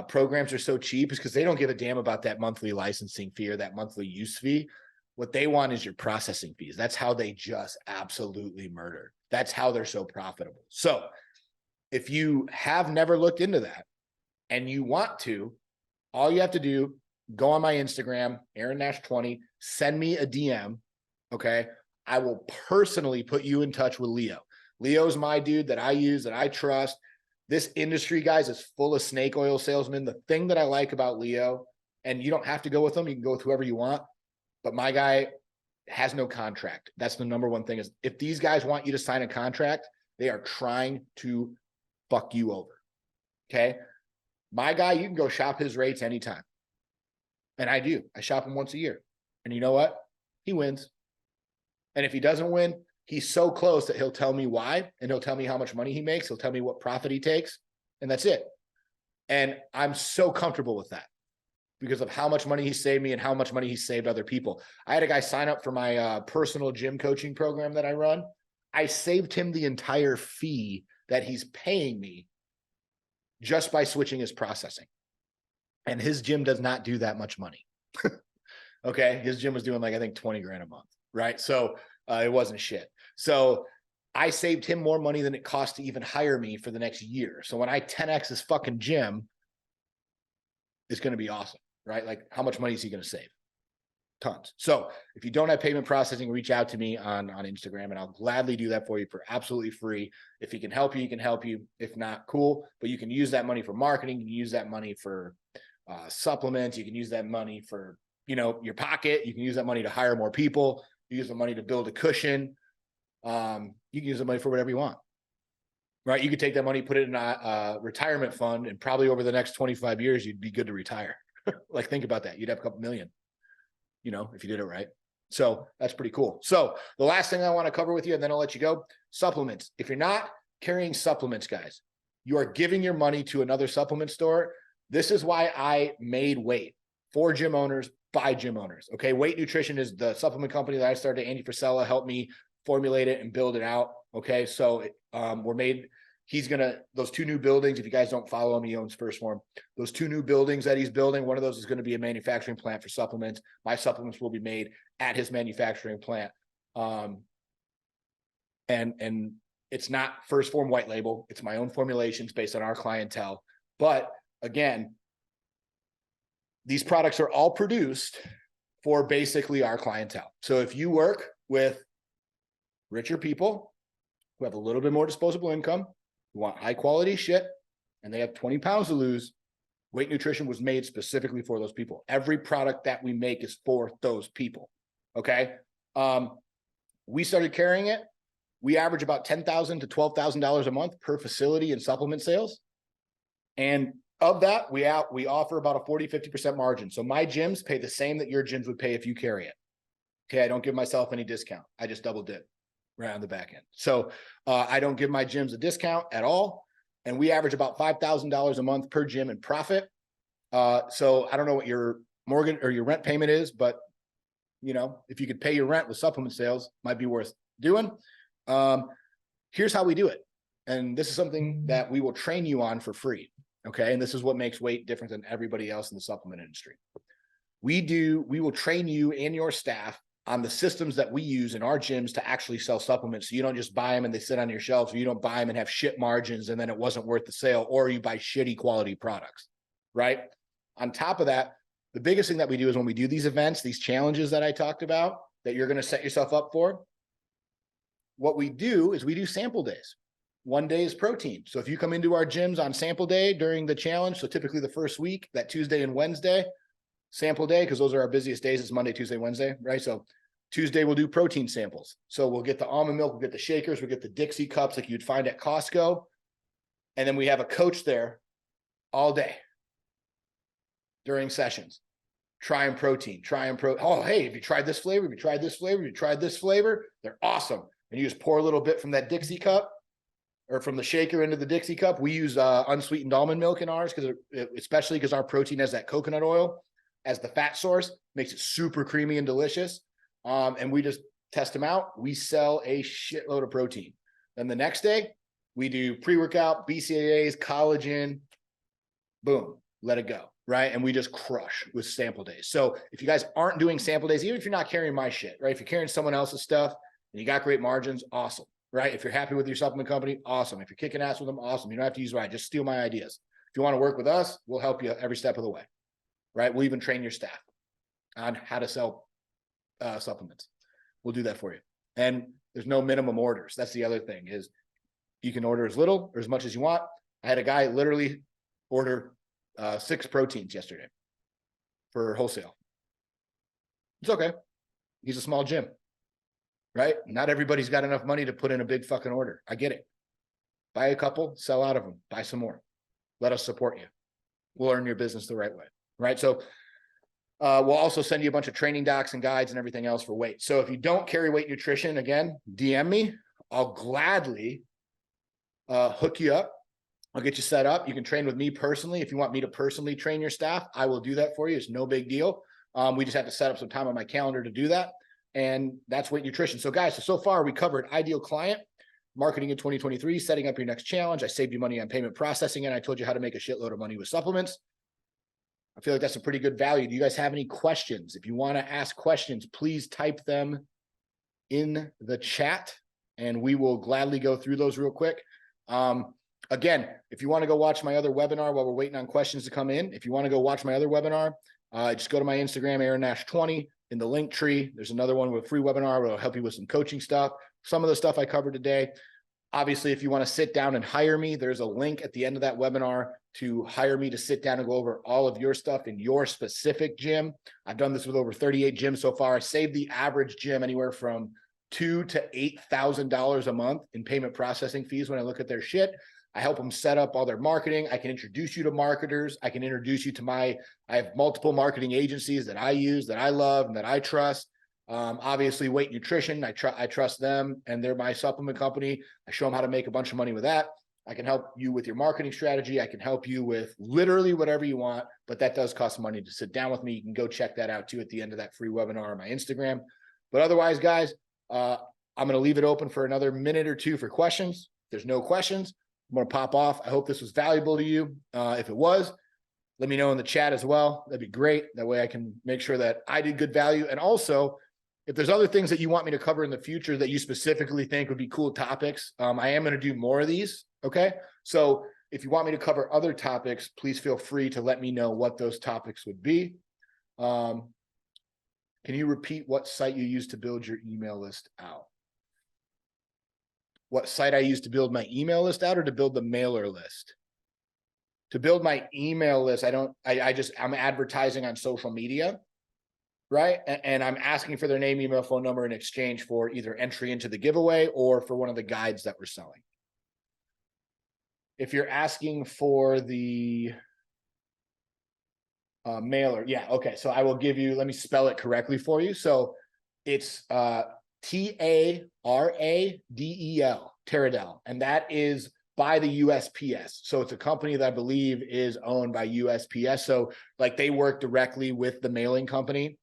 programs are so cheap is because they don't give a damn about that monthly licensing fee or that monthly use fee. What they want is your processing fees. That's how they just absolutely murder. That's how they're so profitable. So if you have never looked into that and you want to, all you have to do, go on my Instagram, Aaron Nash 20, send me a DM. Okay. I will personally put you in touch with Leo. Leo's my dude that I use, that I trust. This industry, guys, is full of snake oil salesmen. The thing that I like about Leo, and you don't have to go with them, you can go with whoever you want, but my guy has no contract. That's the number one thing, is if these guys want you to sign a contract, they are trying to fuck you over. Okay. My guy, you can go shop his rates anytime. And I do. I shop him once a year. And you know what? He wins. And if he doesn't win, he's so close that he'll tell me why, and he'll tell me how much money he makes. He'll tell me what profit he takes, and that's it. And I'm so comfortable with that because of how much money he saved me and how much money he saved other people. I had a guy sign up for my personal gym coaching program that I run. I saved him the entire fee that he's paying me just by switching his processing. And his gym does not do that much money. Okay. His gym was doing like, I think 20 grand a month. Right. So it wasn't shit. So I saved him more money than it cost to even hire me for the next year. So when I 10X his fucking gym, it's going to be awesome. Right. Like, how much money is he going to save? Tons. So if you don't have payment processing, reach out to me on Instagram, and I'll gladly do that for you for absolutely free. If he can help you, he can help you. If not, cool. But you can use that money for marketing. You can use that money for supplements. You can use that money for, your pocket. You can use that money to hire more people. You use the money to build a cushion. You can use the money for whatever you want, right? You could take that money, put it in a retirement fund, and probably over the next 25 years, you'd be good to retire. Like, think about that. You'd have a couple million, if you did it right. So that's pretty cool. So the last thing I want to cover with you, and then I'll let you go, supplements. If you're not carrying supplements, guys, you are giving your money to another supplement store. This is why I made Weight, for gym owners, by gym owners. Okay. Weight Nutrition is the supplement company that I started. Andy Frisella helped me formulate it and build it out. Okay. So those 2 new buildings, if you guys don't follow him, he owns First Form. Those 2 new buildings that he's building, one of those is going to be a manufacturing plant for supplements. My supplements will be made at his manufacturing plant. And it's not First Form white label. It's my own formulations based on our clientele. But again, these products are all produced for basically our clientele. So if you work with richer people who have a little bit more disposable income, who want high quality shit, and they have 20 pounds to lose, Weight Nutrition was made specifically for those people. Every product that we make is for those people. Okay. We started carrying it. We average about $10,000 to $12,000 a month per facility in supplement sales. And of that, we offer about a 40-50% margin. So my gyms pay the same that your gyms would pay if you carry it. Okay. I don't give myself any discount. I just double dip right on the back end. So I don't give my gyms a discount at all. And we average about $5,000 a month per gym in profit. So I don't know what your mortgage or your rent payment is, but if you could pay your rent with supplement sales, might be worth doing. Here's how we do it. And this is something that we will train you on for free. Okay. And this is what makes Weight different than everybody else in the supplement industry. We will train you and your staff on the systems that we use in our gyms to actually sell supplements. So you don't just buy them and they sit on your shelves, or you don't buy them and have shit margins and then it wasn't worth the sale, or you buy shitty quality products, right? On top of that, the biggest thing that we do is when we do these events, these challenges that I talked about, that you're going to set yourself up for, what we do is we do sample days. One day is protein. So if you come into our gyms on sample day during the challenge, so typically the first week, that Tuesday and Wednesday, sample day, because those are our busiest days, is Monday, Tuesday, Wednesday, right? So Tuesday we'll do protein samples. So we'll get the almond milk, we'll get the shakers, we'll get the Dixie cups like you'd find at Costco. And then we have a coach there all day during sessions, trying protein, oh, hey, have you tried this flavor? Have you tried this flavor? Have you tried this flavor? They're awesome. And you just pour a little bit from that Dixie cup or from the shaker into the Dixie cup. We use unsweetened almond milk in ours, especially because our protein has that coconut oil as the fat source, makes it super creamy and delicious. And we just test them out. We sell a shitload of protein. Then the next day, we do pre-workout, BCAAs, collagen, boom, let it go, right? And we just crush with sample days. So if you guys aren't doing sample days, even if you're not carrying my shit, right? If you're carrying someone else's stuff and you got great margins, awesome, right? If you're happy with your supplement company, awesome. If you're kicking ass with them, awesome. You don't have to use mine, just steal my ideas. If you want to work with us, we'll help you every step of the way, right? We'll even train your staff on how to sell supplements. We'll do that for you. And there's no minimum orders. That's the other thing, is you can order as little or as much as you want. I had a guy literally order 6 proteins yesterday for wholesale. It's okay. He's a small gym, right? Not everybody's got enough money to put in a big fucking order. I get it. Buy a couple, sell out of them, buy some more. Let us support you. We'll earn your business the right way, right? So we'll also send you a bunch of training docs and guides and everything else for weight. So if you don't carry weight nutrition, again, DM me. I'll gladly hook you up. I'll get you set up. You can train with me personally. If you want me to personally train your staff, I will do that for you. It's no big deal. We just have to set up some time on my calendar to do that. And that's weight nutrition. So guys, so far we covered ideal client, marketing in 2023, setting up your next challenge. I saved you money on payment processing, and I told you how to make a shitload of money with supplements. I feel like that's a pretty good value. Do you guys have any questions? If you want to ask questions, please type them in the chat and we will gladly go through those real quick. Again, if you want to go watch my other webinar while we're waiting on questions to come in, if you want to go watch my other webinar, just go to my Instagram, AaronNash20, in the link tree. There's another one with a free webinar where I'll help you with some coaching stuff. Some of the stuff I covered today. Obviously, if you want to sit down and hire me, there's a link at the end of that webinar to hire me to sit down and go over all of your stuff in your specific gym. I've done this with over 38 gyms so far. I saved the average gym anywhere from $2,000 to $8,000 a month in payment processing fees when I look at their shit. I help them set up all their marketing. I can introduce you to marketers. I can introduce you to I have multiple marketing agencies that I use, that I love, and that I trust. Obviously, Weight Nutrition, I trust them, and they're my supplement company. I show them how to make a bunch of money with that. I can help you with your marketing strategy. I can help you with literally whatever you want, but that does cost money to sit down with me. You can go check that out too at the end of that free webinar on my Instagram. But otherwise, guys, I'm going to leave it open for another minute or two for questions. If there's no questions, I'm going to pop off. I hope this was valuable to you. If it was, let me know in the chat as well. That'd be great. That way I can make sure that I did good value. And also, if there's other things that you want me to cover in the future that you specifically think would be cool topics, I am going to do more of these. Okay. So if you want me to cover other topics, please feel free to let me know what those topics would be. Can you repeat what site you use to build your email list out? What site I use to build my email list out, or to build the mailer list? To build my email list, I'm advertising on social media, right? And I'm asking for their name, email, phone number in exchange for either entry into the giveaway or for one of the guides that we're selling. If you're asking for the mailer, yeah, okay. So I will give you, let me spell it correctly for you. So it's Taradel, Taradel, and that is by the USPS. So it's a company that I believe is owned by USPS. So like they work directly with the mailing company.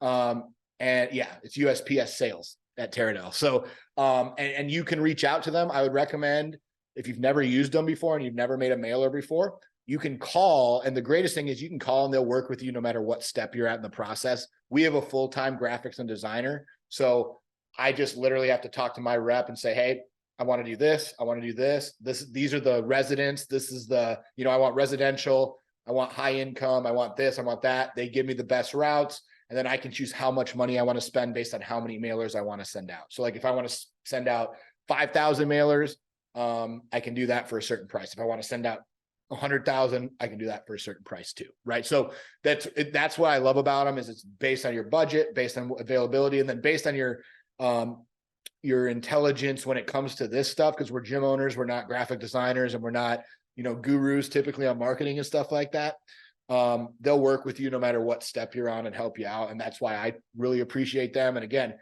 And yeah, it's USPS sales at Taradel. So, and you can reach out to them. I would recommend, if you've never used them before and you've never made a mailer before, you can call. And the greatest thing is you can call and they'll work with you no matter what step you're at in the process. We have a full-time graphics and designer. So I just literally have to talk to my rep and say, hey, I want to do this. I want to do this. These are the residents. This is the, I want residential. I want high income. I want this. I want that. They give me the best routes. And then I can choose how much money I want to spend based on how many mailers I want to send out. So like if I want to send out 5,000 mailers, I can do that for a certain price. If I want to send out 100,000, I can do that for a certain price too, right? So that's what I love about them, is it's based on your budget, based on availability, and then based on your your intelligence when it comes to this stuff, because we're gym owners, we're not graphic designers, and we're not, gurus typically on marketing and stuff like that. They'll work with you no matter what step you're on and help you out. And that's why I really appreciate them. And again,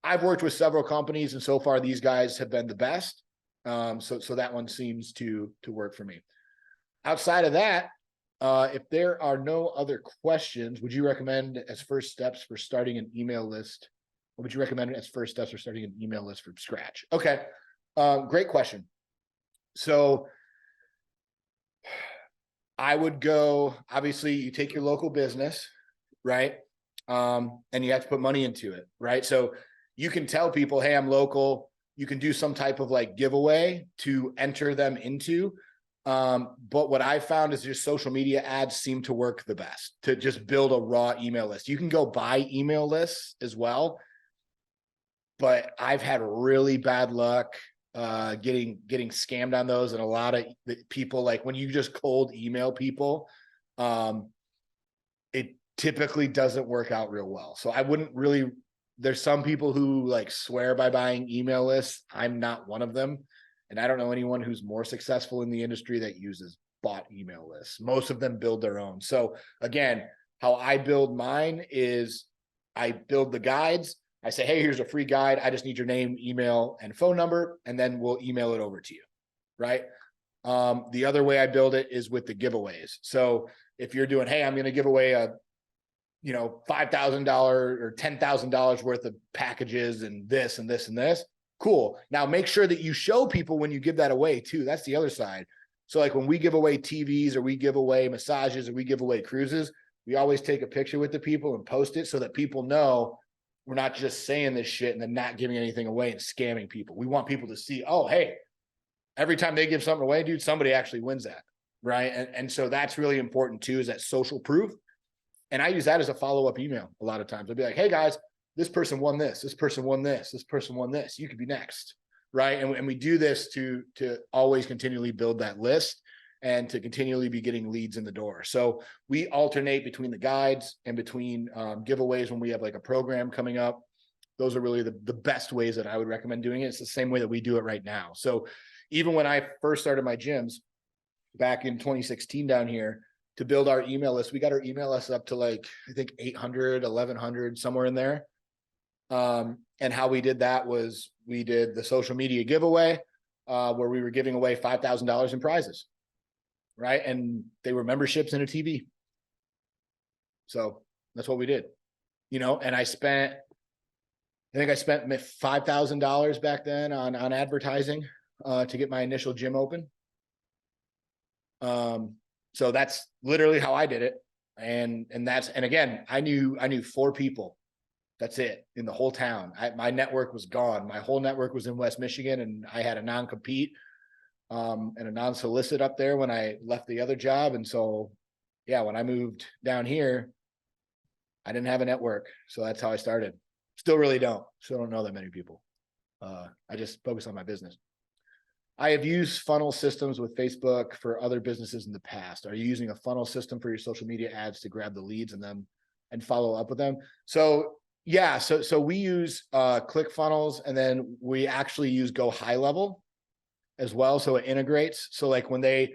I've worked with several companies, and so far these guys have been the best. So that one seems to work for me. Outside of that, if there are no other questions, would you recommend as first steps for starting an email list? What would you recommend as first steps for starting an email list from scratch? Okay. Great question. So I would go, obviously you take your local business, right? And you have to put money into it, right? So you can tell people, hey, I'm local. You can do some type of like giveaway to enter them into. But what I found is just social media ads seem to work the best to just build a raw email list. You can go buy email lists as well, but I've had really bad luck getting scammed on those. And a lot of people, like when you just cold email people, it typically doesn't work out real well. So I wouldn't really, there's some people who like swear by buying email lists. I'm not one of them. And I don't know anyone who's more successful in the industry that uses bought email lists. Most of them build their own. So again, how I build mine is I build the guides. I say, hey, here's a free guide. I just need your name, email, and phone number, and then we'll email it over to you, right? The other way I build it is with the giveaways. So if you're doing, hey, I'm going to give away a, $5,000 or $10,000 worth of packages and this and this and this, cool. Now make sure that you show people when you give that away too. That's the other side. So like when we give away TVs or we give away massages or we give away cruises, we always take a picture with the people and post it so that people know we're not just saying this shit and then not giving anything away and scamming people. We want people to see, oh, hey, every time they give something away, dude, somebody actually wins that, right? And so that's really important too, is that social proof. And I use that as a follow-up email a lot of times. I'll be like, hey guys, this person won this, this person won this, this person won this. You could be next, right? And we do this to always continually build that list and to continually be getting leads in the door. So we alternate between the guides and between giveaways when we have like a program coming up. Those are really the best ways that I would recommend doing it. It's the same way that we do it right now. So even when I first started my gyms back in 2016 down here, to build our email list, we got our email list up to like, I think 800, 1100, somewhere in there. And how we did that was we did the social media giveaway where we were giving away $5,000 in prizes, right? And they were memberships and a TV. So that's what we did, and I think I spent $5,000 back then on advertising to get my initial gym open. So that's literally how I did it. And again, I knew 4 people. That's it in the whole town. My network was gone. My whole network was in West Michigan, and I had a non-compete and a non-solicit up there when I left the other job. And so, yeah, when I moved down here, I didn't have a network. So that's how I started. Still really don't. Still don't know that many people. I just focus on my business. I have used funnel systems with Facebook for other businesses in the past. Are you using a funnel system for your social media ads to grab the leads and follow up with them? So yeah, so we use ClickFunnels, and then we actually use Go High Level as well. So it integrates. So like when they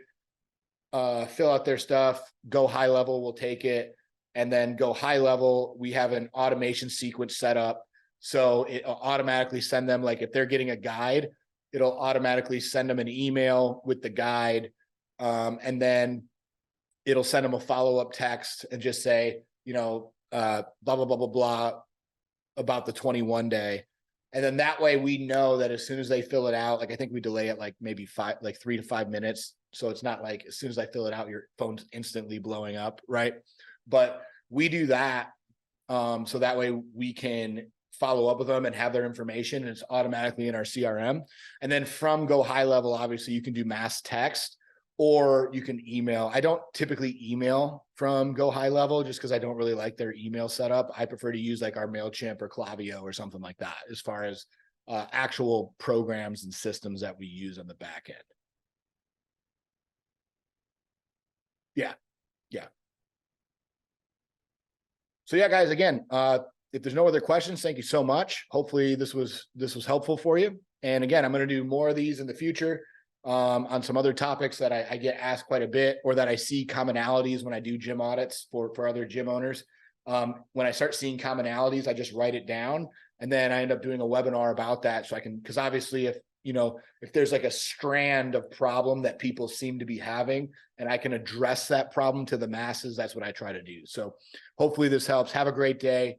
fill out their stuff, Go High Level will take it, and then Go High Level, we have an automation sequence set up. So it'll automatically send them, like if they're getting a guide, it'll automatically send them an email with the guide. And then it'll send them a follow-up text and just say, blah, blah, blah, blah, blah about the 21 day. And then that way we know that as soon as they fill it out, like I think we delay it like maybe 3 to 5 minutes. So it's not like as soon as I fill it out, your phone's instantly blowing up, right? But we do that so that way we can follow up with them and have their information, and it's automatically in our CRM. And then from Go High Level, obviously you can do mass text or you can email. I don't typically email from Go High Level just because I don't really like their email setup. I prefer to use like our MailChimp or Klaviyo or something like that as far as actual programs and systems that we use on the back end. Yeah. So yeah, guys, again, if there's no other questions, thank you so much. Hopefully this was helpful for you. And again, I'm going to do more of these in the future on some other topics that I get asked quite a bit, or that I see commonalities when I do gym audits for other gym owners. When I start seeing commonalities, I just write it down, and then I end up doing a webinar about that. So I can, because obviously if there's like a strand of problem that people seem to be having, and I can address that problem to the masses, that's what I try to do. So hopefully this helps. Have a great day.